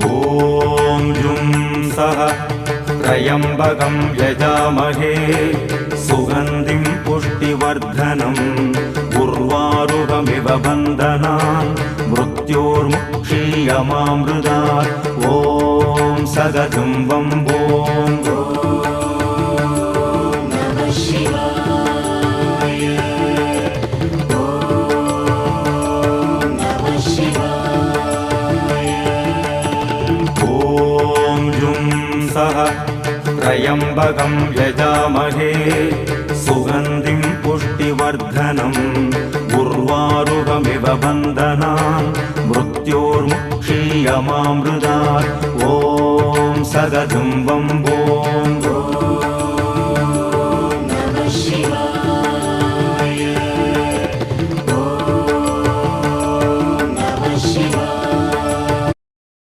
ॐ जुं सः त्र्यम्बकं यजामहे सुगन्धिं पुष्टिवर्धनम् उर्वारुकमिव बन्धनान् मृत्योर्मुक्षीयमामृतात् ॐ सदतं वम्बो त्र्यम्बकं यजामहे सुगन्धिं पुष्टिवर्धनम् उर्वारुकमिव बन्धनान् मृत्योर्मुक्षीयमामृतात् ॐ सदतं वम्बो